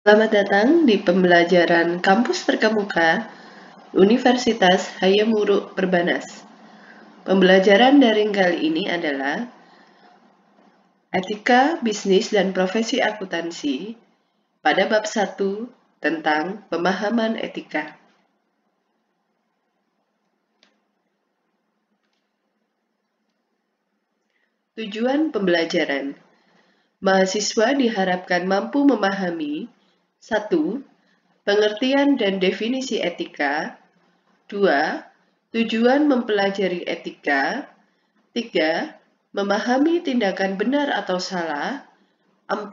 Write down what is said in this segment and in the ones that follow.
Selamat datang di pembelajaran Kampus Terkemuka Universitas Hayam Wuruk Perbanas. Pembelajaran daring kali ini adalah Etika Bisnis dan Profesi Akuntansi pada bab 1 tentang pemahaman etika. Tujuan pembelajaran. Mahasiswa diharapkan mampu memahami 1. Pengertian dan definisi etika. 2. Tujuan mempelajari etika. 3. Memahami tindakan benar atau salah. 4.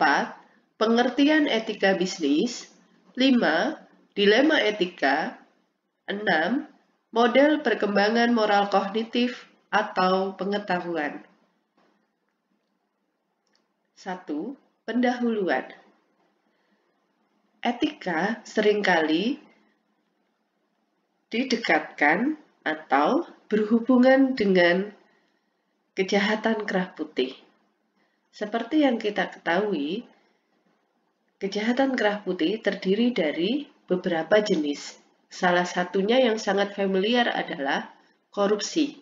Pengertian etika bisnis. 5. Dilema etika. 6. Model perkembangan moral kognitif atau pengetahuan. 1. Pendahuluan. Etika seringkali didekatkan atau berhubungan dengan kejahatan kerah putih. Seperti yang kita ketahui, kejahatan kerah putih terdiri dari beberapa jenis. Salah satunya yang sangat familiar adalah korupsi.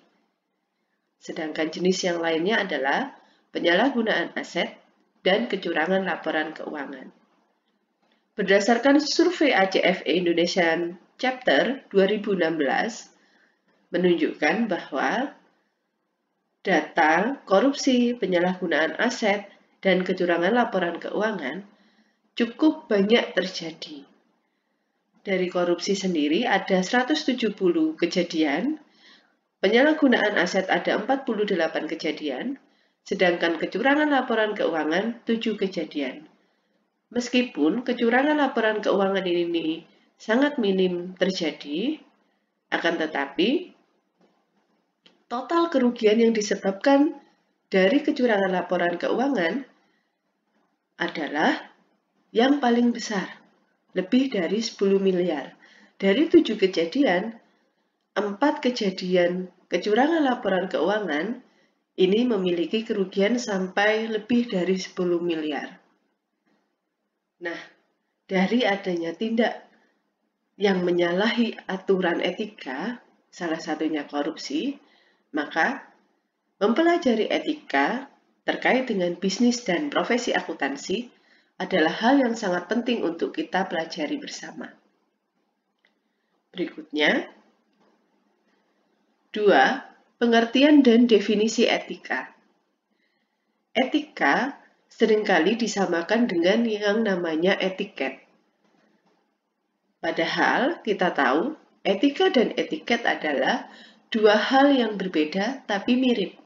Sedangkan jenis yang lainnya adalah penyalahgunaan aset dan kecurangan laporan keuangan. Berdasarkan survei ACFE Indonesian Chapter 2016 menunjukkan bahwa data korupsi, penyalahgunaan aset, dan kecurangan laporan keuangan cukup banyak terjadi. Dari korupsi sendiri ada 170 kejadian, penyalahgunaan aset ada 48 kejadian, sedangkan kecurangan laporan keuangan 7 kejadian. Meskipun kecurangan laporan keuangan ini sangat minim terjadi, akan tetapi total kerugian yang disebabkan dari kecurangan laporan keuangan adalah yang paling besar, lebih dari 10 miliar. Dari 7 kejadian, 4 kejadian kecurangan laporan keuangan ini memiliki kerugian sampai lebih dari 10 miliar. Nah, dari adanya tindak yang menyalahi aturan etika, salah satunya korupsi, maka mempelajari etika terkait dengan bisnis dan profesi akuntansi adalah hal yang sangat penting untuk kita pelajari bersama. Berikutnya, 2. Pengertian dan definisi etika. Etika seringkali disamakan dengan yang namanya etiket. Padahal kita tahu etika dan etiket adalah dua hal yang berbeda tapi mirip.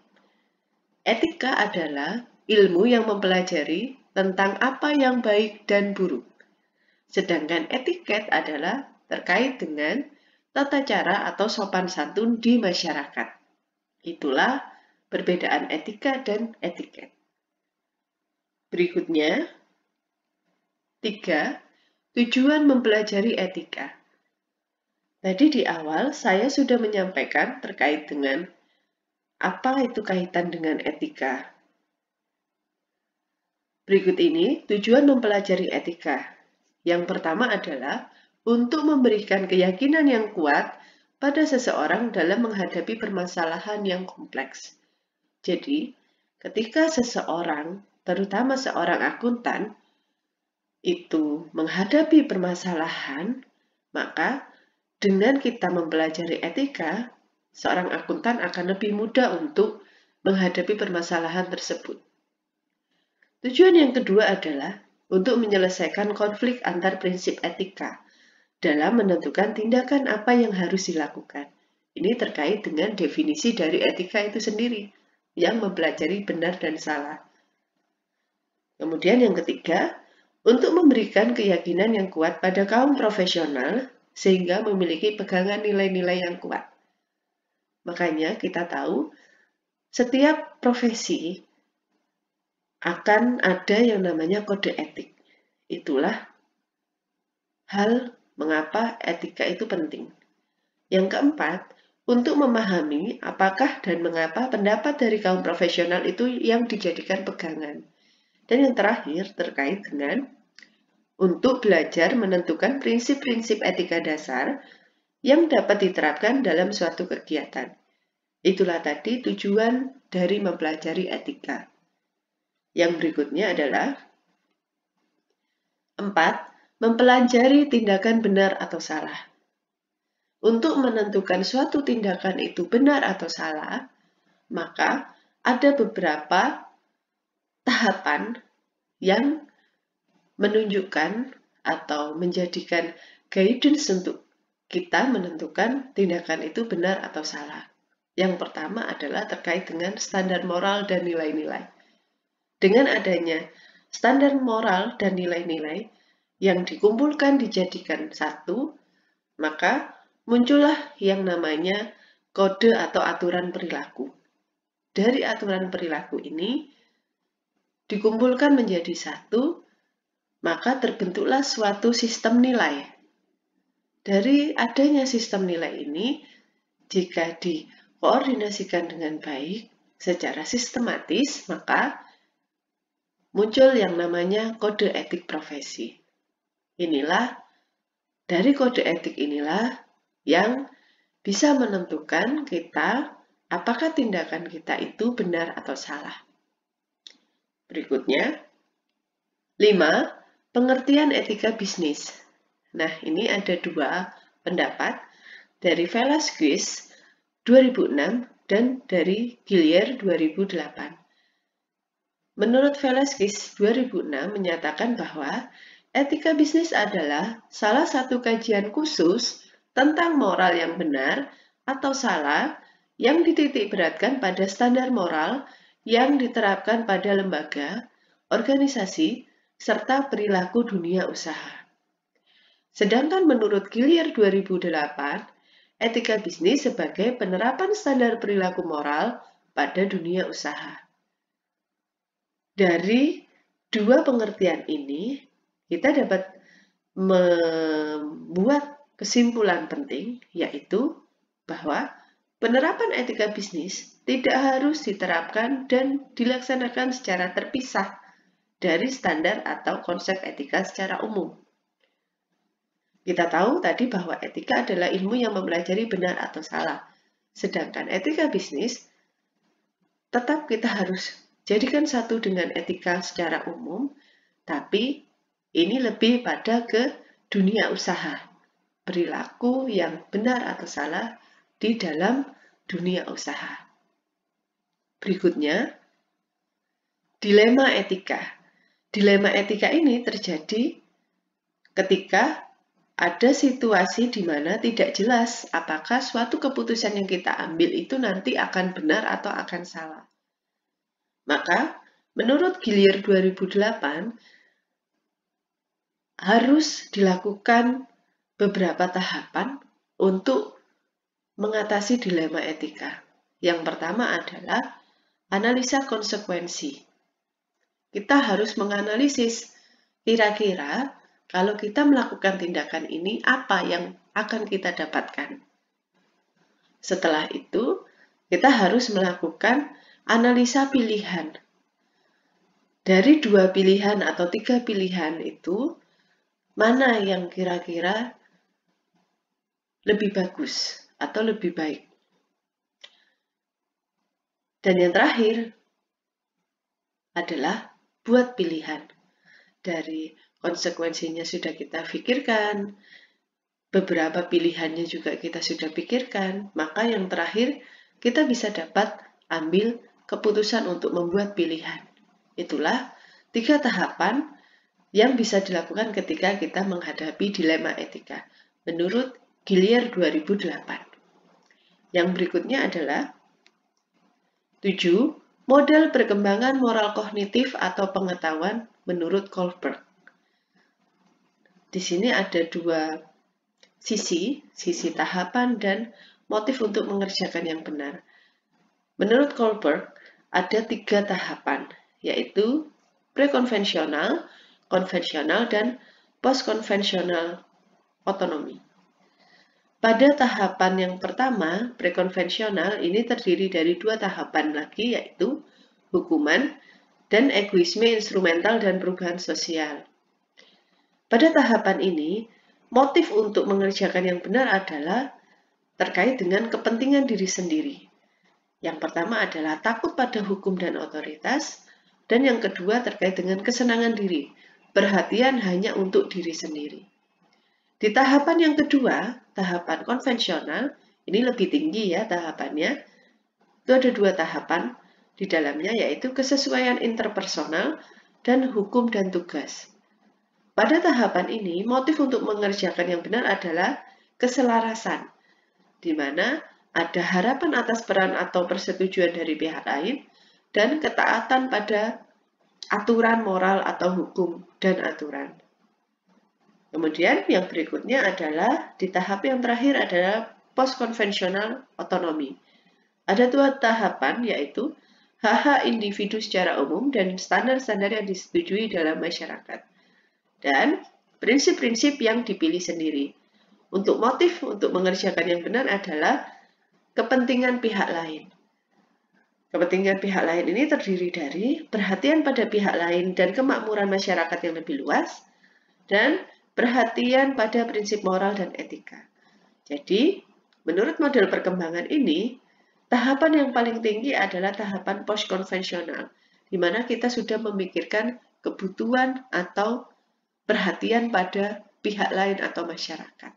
Etika adalah ilmu yang mempelajari tentang apa yang baik dan buruk. Sedangkan etiket adalah terkait dengan tata cara atau sopan santun di masyarakat. Itulah perbedaan etika dan etiket. Berikutnya, 3. Tujuan mempelajari etika. Tadi di awal saya sudah menyampaikan terkait dengan apa itu kaitan dengan etika. Berikut ini tujuan mempelajari etika. Yang pertama adalah untuk memberikan keyakinan yang kuat pada seseorang dalam menghadapi permasalahan yang kompleks. Jadi, ketika seseorang, terutama seorang akuntan, itu menghadapi permasalahan, maka dengan kita mempelajari etika, seorang akuntan akan lebih mudah untuk menghadapi permasalahan tersebut. Tujuan yang kedua adalah untuk menyelesaikan konflik antar prinsip etika dalam menentukan tindakan apa yang harus dilakukan. Ini terkait dengan definisi dari etika itu sendiri, yang mempelajari benar dan salah. Kemudian yang ketiga, untuk memberikan keyakinan yang kuat pada kaum profesional sehingga memiliki pegangan nilai-nilai yang kuat. Makanya kita tahu setiap profesi akan ada yang namanya kode etik. Itulah hal mengapa etika itu penting. Yang keempat, untuk memahami apakah dan mengapa pendapat dari kaum profesional itu yang dijadikan pegangan. Dan yang terakhir terkait dengan untuk belajar menentukan prinsip-prinsip etika dasar yang dapat diterapkan dalam suatu kegiatan. Itulah tadi tujuan dari mempelajari etika. Yang berikutnya adalah 4. Mempelajari tindakan benar atau salah. Untuk menentukan suatu tindakan itu benar atau salah, maka ada beberapa tahapan yang menunjukkan atau menjadikan guidance untuk kita menentukan tindakan itu benar atau salah. Yang pertama adalah terkait dengan standar moral dan nilai-nilai. Dengan adanya standar moral dan nilai-nilai yang dikumpulkan dijadikan satu, maka muncullah yang namanya kode atau aturan perilaku. Dari aturan perilaku ini dikumpulkan menjadi satu, maka terbentuklah suatu sistem nilai. Dari adanya sistem nilai ini, jika dikoordinasikan dengan baik secara sistematis, maka muncul yang namanya kode etik profesi. Dari kode etik inilah yang bisa menentukan kita apakah tindakan kita itu benar atau salah. Berikutnya, 5. Pengertian etika bisnis. Nah, ini ada dua pendapat dari Velasquez 2006 dan dari Gillier 2008. Menurut Velasquez 2006 menyatakan bahwa etika bisnis adalah salah satu kajian khusus tentang moral yang benar atau salah yang dititikberatkan pada standar moral yang diterapkan pada lembaga, organisasi, serta perilaku dunia usaha. Sedangkan menurut Gillier 2008, etika bisnis sebagai penerapan standar perilaku moral pada dunia usaha. Dari dua pengertian ini, kita dapat membuat kesimpulan penting, yaitu bahwa penerapan etika bisnis tidak harus diterapkan dan dilaksanakan secara terpisah dari standar atau konsep etika secara umum. Kita tahu tadi bahwa etika adalah ilmu yang mempelajari benar atau salah. Sedangkan etika bisnis, tetap kita harus jadikan satu dengan etika secara umum, tapi ini lebih pada ke dunia usaha. Perilaku yang benar atau salah di dalam dunia usaha. Berikutnya, dilema etika. Dilema etika ini terjadi ketika ada situasi di mana tidak jelas apakah suatu keputusan yang kita ambil itu nanti akan benar atau akan salah. Maka, menurut Gillier 2008, harus dilakukan beberapa tahapan untuk mengatasi dilema etika. Yang pertama adalah analisa konsekuensi. Kita harus menganalisis kira-kira kalau kita melakukan tindakan ini apa yang akan kita dapatkan. Setelah itu, kita harus melakukan analisa pilihan. Dari 2 pilihan atau 3 pilihan itu, mana yang kira-kira lebih bagus atau lebih baik. Dan yang terakhir adalah buat pilihan. Dari konsekuensinya sudah kita pikirkan, beberapa pilihannya juga kita sudah pikirkan, maka yang terakhir kita bisa dapat ambil keputusan untuk membuat pilihan. Itulah 3 tahapan yang bisa dilakukan ketika kita menghadapi dilema etika, menurut Gillier 2008. Yang berikutnya adalah 7. Model perkembangan moral kognitif atau pengetahuan menurut Kohlberg. Di sini ada 2 sisi tahapan dan motif untuk mengerjakan yang benar. Menurut Kohlberg, ada 3 tahapan, yaitu prekonvensional, konvensional, dan postkonvensional otonomi. Pada tahapan yang pertama, prekonvensional, ini terdiri dari 2 tahapan lagi, yaitu hukuman dan egoisme instrumental dan perubahan sosial. Pada tahapan ini, motif untuk mengerjakan yang benar adalah terkait dengan kepentingan diri sendiri. Yang pertama adalah takut pada hukum dan otoritas, dan yang kedua terkait dengan kesenangan diri, perhatian hanya untuk diri sendiri. Di tahapan yang kedua, tahapan konvensional, ini lebih tinggi ya tahapannya. Itu ada dua tahapan di dalamnya, yaitu kesesuaian interpersonal dan hukum dan tugas. Pada tahapan ini, motif untuk mengerjakan yang benar adalah keselarasan, di mana ada harapan atas peran atau persetujuan dari pihak lain, dan ketaatan pada aturan moral atau hukum dan aturan. Kemudian yang berikutnya adalah di tahap yang terakhir adalah post-konvensional otonomi. Ada dua tahapan, yaitu hak-hak individu secara umum dan standar-standar yang disetujui dalam masyarakat. Dan prinsip-prinsip yang dipilih sendiri. Untuk motif untuk mengerjakan yang benar adalah kepentingan pihak lain. Kepentingan pihak lain ini terdiri dari perhatian pada pihak lain dan kemakmuran masyarakat yang lebih luas, dan perhatian pada prinsip moral dan etika. Jadi, menurut model perkembangan ini, tahapan yang paling tinggi adalah tahapan post-konvensional, di mana kita sudah memikirkan kebutuhan atau perhatian pada pihak lain atau masyarakat.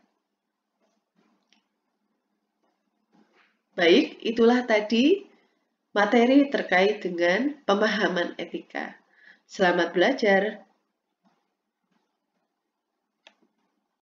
Baik, itulah tadi materi terkait dengan pemahaman etika. Selamat belajar.